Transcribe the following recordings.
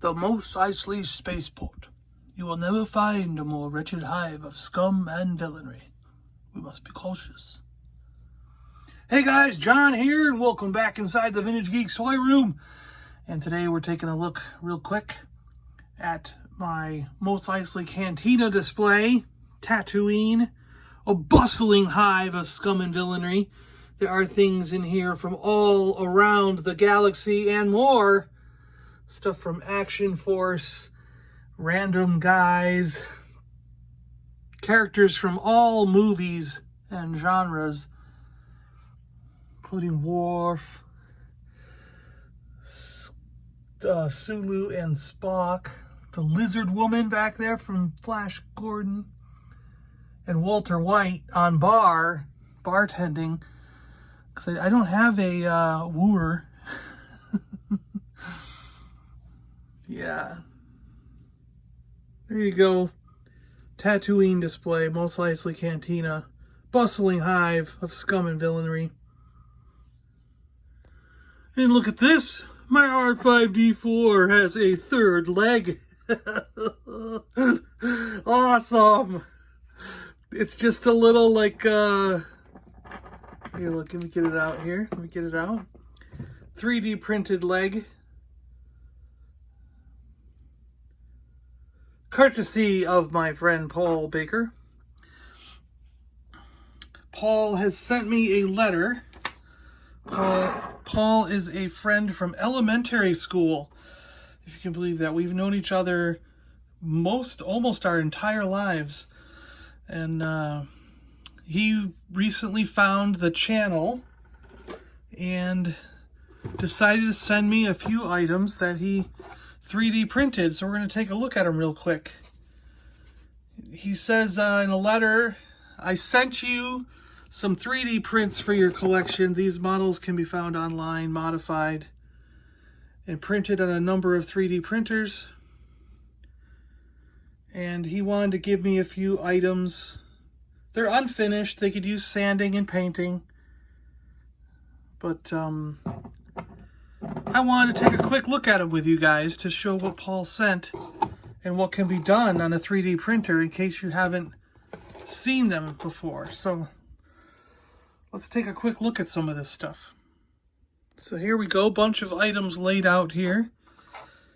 The Mos Eisley Spaceport. You will never find a more wretched hive of scum and villainy. We must be cautious. Hey guys, John here, and welcome back inside the Vintage Geek toy room. And today we're taking a look real quick at my Mos Eisley Cantina display, Tatooine, a bustling hive of scum and villainy. There are things in here from all around the galaxy and more. Stuff from Action Force, random guys, characters from all movies and genres, including Worf, Sulu and Spock, the Lizard Woman back there from Flash Gordon, and Walter White on bartending, because I don't have a wooer. Yeah. There you go. Tatooine display, Mos Eisley Cantina. Bustling hive of scum and villainy. And look at this. My R5-D4 has a third leg. Awesome. It's just a little like, here, look, let me get it out here. Let me get it out. 3D printed leg. Courtesy of my friend Paul Baker. Paul has sent me a letter. Paul is a friend from elementary school, if you can believe that. We've known each other almost our entire lives. And he recently found the channel and decided to send me a few items that he 3D printed, so we're going to take a look at them real quick. He says in a letter, I sent you some 3D prints for your collection. These models can be found online, modified, and printed on a number of 3D printers. And he wanted to give me a few items. They're unfinished. They could use sanding and painting. But I wanted to take a quick look at them with you guys to show what Paul sent and what can be done on a 3D printer in case you haven't seen them before. So let's take a quick look at some of this stuff. So here we go, bunch of items laid out here.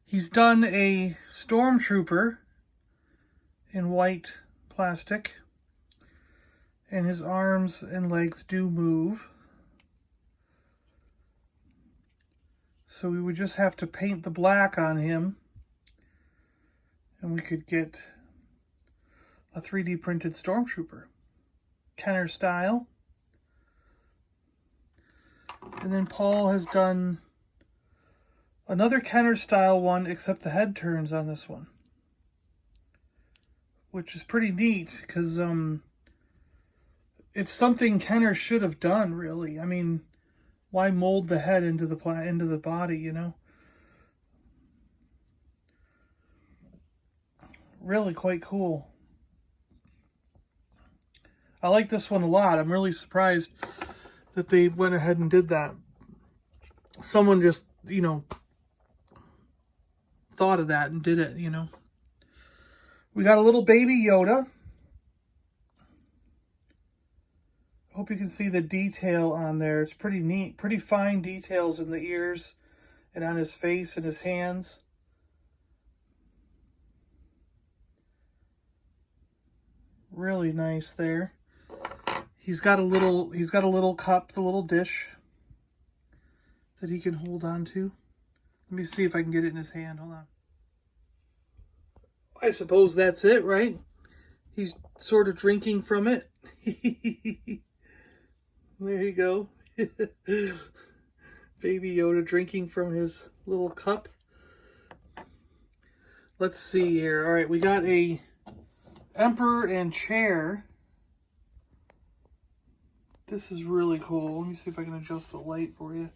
He's done a Stormtrooper in white plastic, and his arms and legs do move. So we would just have to paint the black on him, and we could get a 3D printed Stormtrooper. Kenner style. And then Paul has done another Kenner style one, except the head turns on this one. Which is pretty neat, because it's something Kenner should have done, really. I mean, why mold the head into the body, you know? Really quite cool. I like this one a lot. I'm really surprised that they went ahead and did that. Someone just, you know, thought of that and did it, you know? We got a little baby Yoda. Hope you can see the detail on there. It's pretty neat. Pretty fine details in the ears and on his face and his hands. Really nice there. He's got a little cup, the little dish that he can hold on to. Let me see if I can get it in his hand. Hold on. I suppose that's it, right? He's sort of drinking from it. There you go. Baby Yoda drinking from his little cup. Let's see here. All right, we got a Emperor and chair. This is really cool. Let me see if I can adjust the light for you.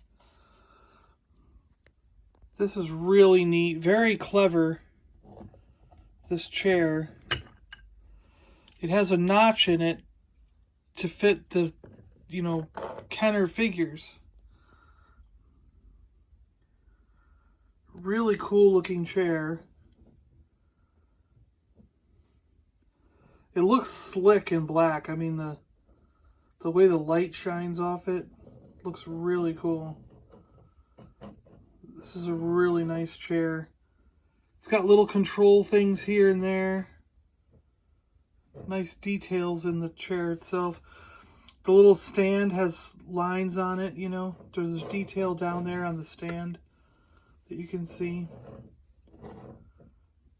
This is really neat. Very clever. This chair. It has a notch in it to fit the, you know, Kenner figures. Really cool looking chair. It looks slick in black. I mean, the way the light shines off it looks really cool. This is a really nice chair. It's got little control things here and there. Nice details in the chair itself. The little stand has lines on it, you know. There's detail down there on the stand that you can see.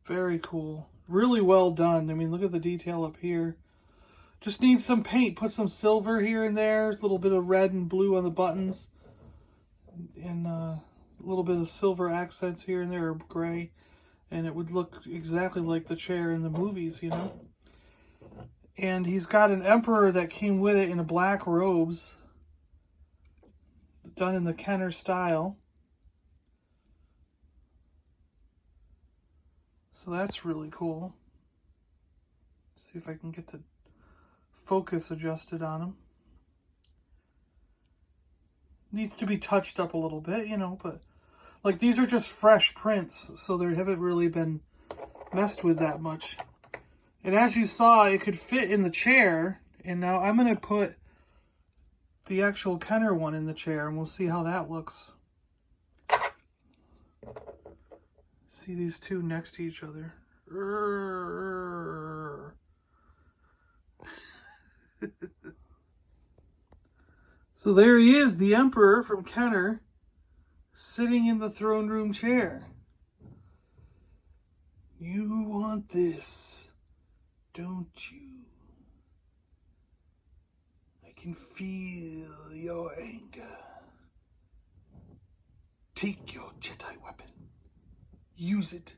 Very cool. Really well done. I mean, look at the detail up here. Just needs some paint. Put some silver here and there. A little bit of red and blue on the buttons. And a little bit of silver accents here and there, or gray. And it would look exactly like the chair in the movies, you know. And he's got an emperor that came with it in a black robes. Done in the Kenner style. So that's really cool. See if I can get the focus adjusted on him. Needs to be touched up a little bit, you know, but like these are just fresh prints, so they haven't really been messed with that much. And as you saw, it could fit in the chair, and now I'm going to put the actual Kenner one in the chair, and we'll see how that looks. See these two next to each other. So there he is, the Emperor from Kenner, sitting in the throne room chair. You want this, don't you? I can feel your anger. Take your Jedi weapon. Use it.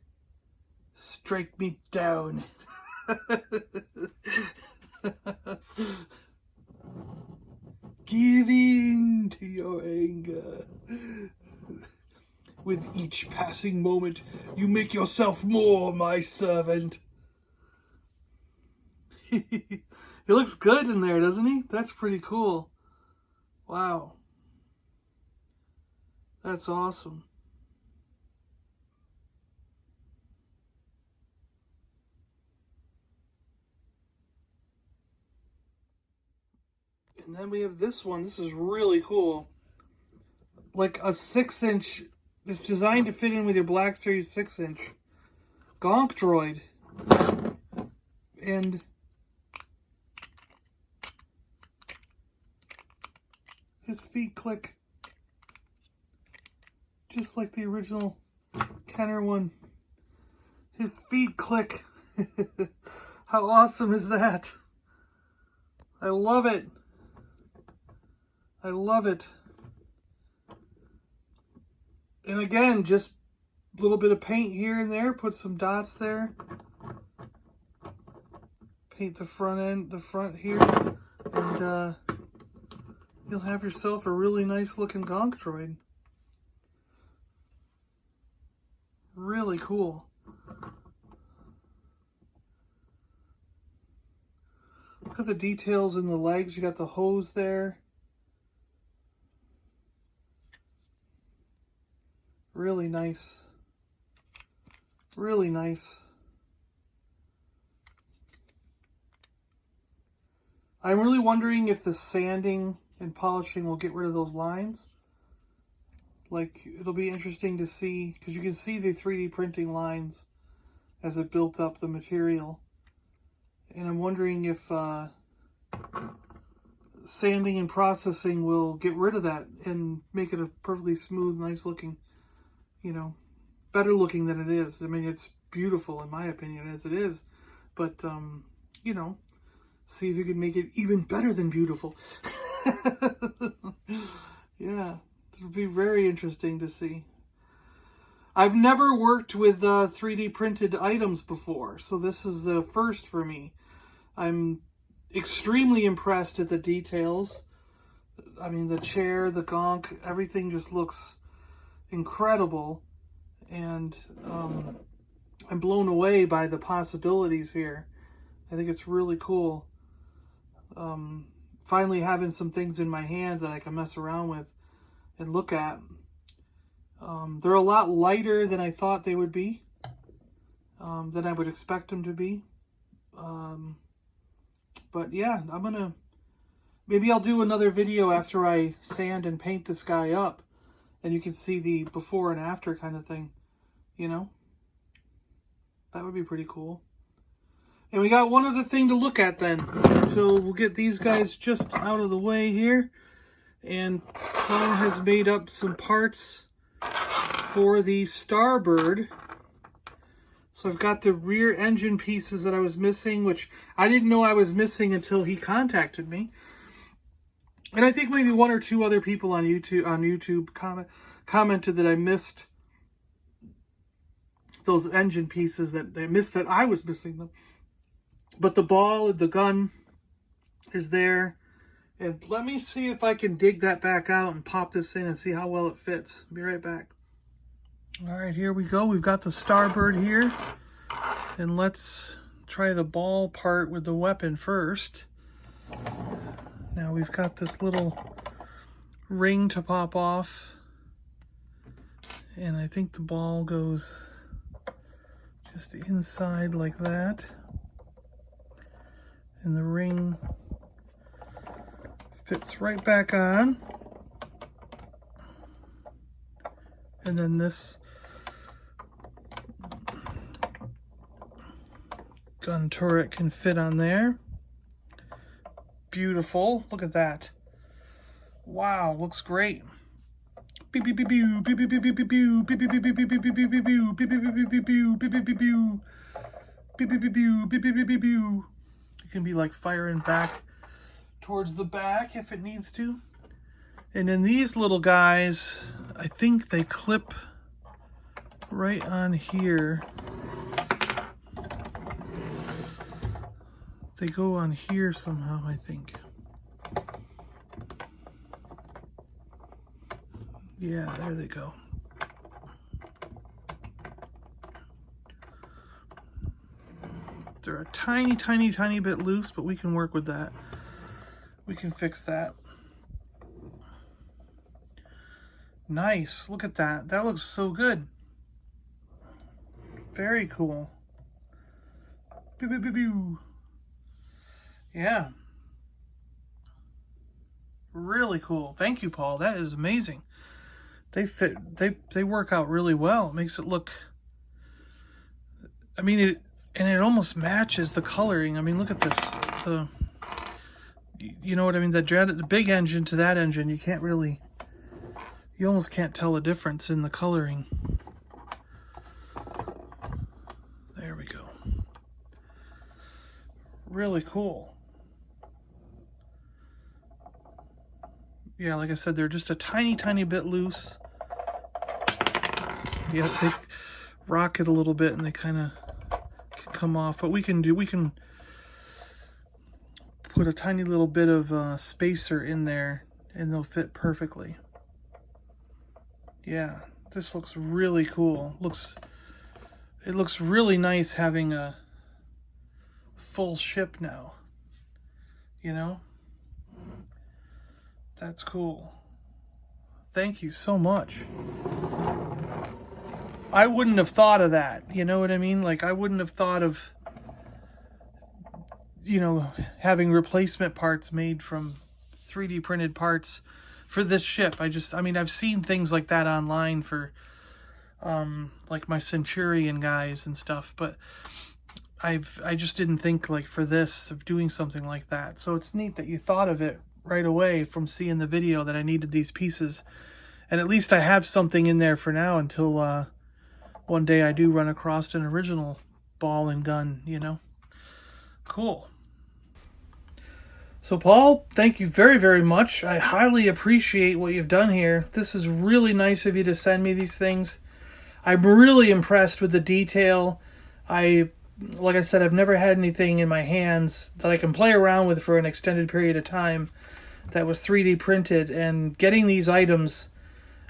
Strike me down. Give in to your anger. With each passing moment, you make yourself more my servant. He looks good in there, doesn't he? That's pretty cool. Wow. That's awesome. And then we have this one. This is really cool. Like a 6-inch. It's designed to fit in with your Black Series 6-inch GONK droid. And his feet click just like the original Kenner one. His feet click. How awesome is that? I love it. I love it. And again, just a little bit of paint here and there. Put some dots there. Paint the front end, the front here. And you'll have yourself a really nice looking GONK droid. Really cool. Look at the details in the legs. You got the hose there. Really nice. Really nice. I'm really wondering if the sanding and polishing will get rid of those lines. Like, it'll be interesting to see, because you can see the 3D printing lines as it built up the material. And I'm wondering if sanding and processing will get rid of that and make it a perfectly smooth, nice looking, you know, better looking than it is. I mean, it's beautiful in my opinion as it is, but you know, see if you can make it even better than beautiful. Yeah, it'll be very interesting to see. I've never worked with 3D printed items before, so this is the first for me. I'm extremely impressed at the details. I mean, the chair, the GONK, everything just looks incredible, and I'm blown away by the possibilities here. I think it's really cool. Finally having some things in my hand that I can mess around with and look at. They're a lot lighter than I thought they would be, than I would expect them to be. But yeah, maybe I'll do another video after I sand and paint this guy up, and you can see the before and after kind of thing, you know? That would be pretty cool. And we got one other thing to look at then. So we'll get these guys just out of the way here. And Paul has made up some parts for the Starbird. So I've got the rear engine pieces that I was missing, which I didn't know I was missing until he contacted me. And I think maybe one or two other people on YouTube commented that I missed those engine pieces, that they missed that I was missing them. But the ball and the gun is there. And let me see if I can dig that back out and pop this in and see how well it fits. Be right back. All right, here we go. We've got the Starbird here. And let's try the ball part with the weapon first. Now we've got this little ring to pop off. And I think the ball goes just inside like that. And the ring fits right back on. And then this gun turret can fit on there. Beautiful. Look at that. Wow, looks great. It can be like firing back towards the back if it needs to. And then these little guys, I think they clip right on here. They go on here somehow, I think. Yeah, there they go. They're a tiny, tiny, tiny bit loose, but we can work with that. We can fix that. Nice. Look at that. That looks so good. Very cool. Pew, pew, pew, pew. Yeah. Really cool. Thank you, Paul. That is amazing. They fit. They work out really well. It makes it look. I mean, it almost matches the coloring. I mean, look at this. You know what I mean? The big engine to that engine, you can't really. You almost can't tell the difference in the coloring. There we go. Really cool. Yeah, like I said, they're just a tiny, tiny bit loose. Yeah, they rock it a little bit and they kind of come off. But we can put a tiny little bit of spacer in there and they'll fit perfectly. Yeah, this looks really cool. It looks really nice having a full ship now. You know? That's cool. Thank you so much. I wouldn't have thought of that. You know what I mean? Like, I wouldn't have thought of, you know, having replacement parts made from 3D printed parts for this ship. I mean, I've seen things like that online for, like my Centurion guys and stuff, but I just didn't think, like, for this, of doing something like that. So it's neat that you thought of it right away from seeing the video that I needed these pieces. And at least I have something in there for now until one day I do run across an original ball and gun, you know. Cool. So Paul, thank you very, very much. I highly appreciate what you've done here. This is really nice of you to send me these things. I'm really impressed with the detail. Like I said, I've never had anything in my hands that I can play around with for an extended period of time that was 3D printed, and getting these items,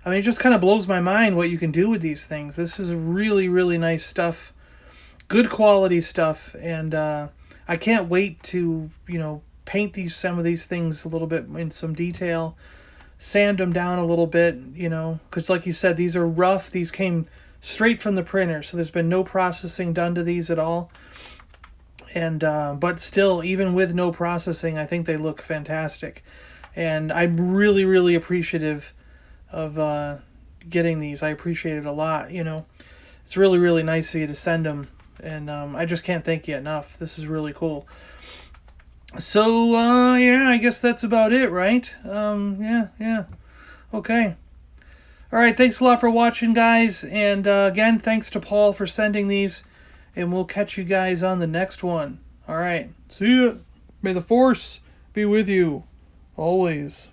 I mean, it just kind of blows my mind what you can do with these things. This is really, really nice stuff. Good quality stuff, and I can't wait to, you know, paint some of these things a little bit in some detail. sand them down a little bit, you know, because like you said, these are rough. These came straight from the printer, so there's been no processing done to these at all. And but still, even with no processing, I think they look fantastic. And I'm really, really appreciative of getting these. I appreciate it a lot, you know. It's really, really nice of you to send them. And I just can't thank you enough. This is really cool. So, yeah, I guess that's about it, right? Yeah. Okay. All right, thanks a lot for watching, guys. And again, thanks to Paul for sending these. And we'll catch you guys on the next one. All right, see ya. May the Force be with you always.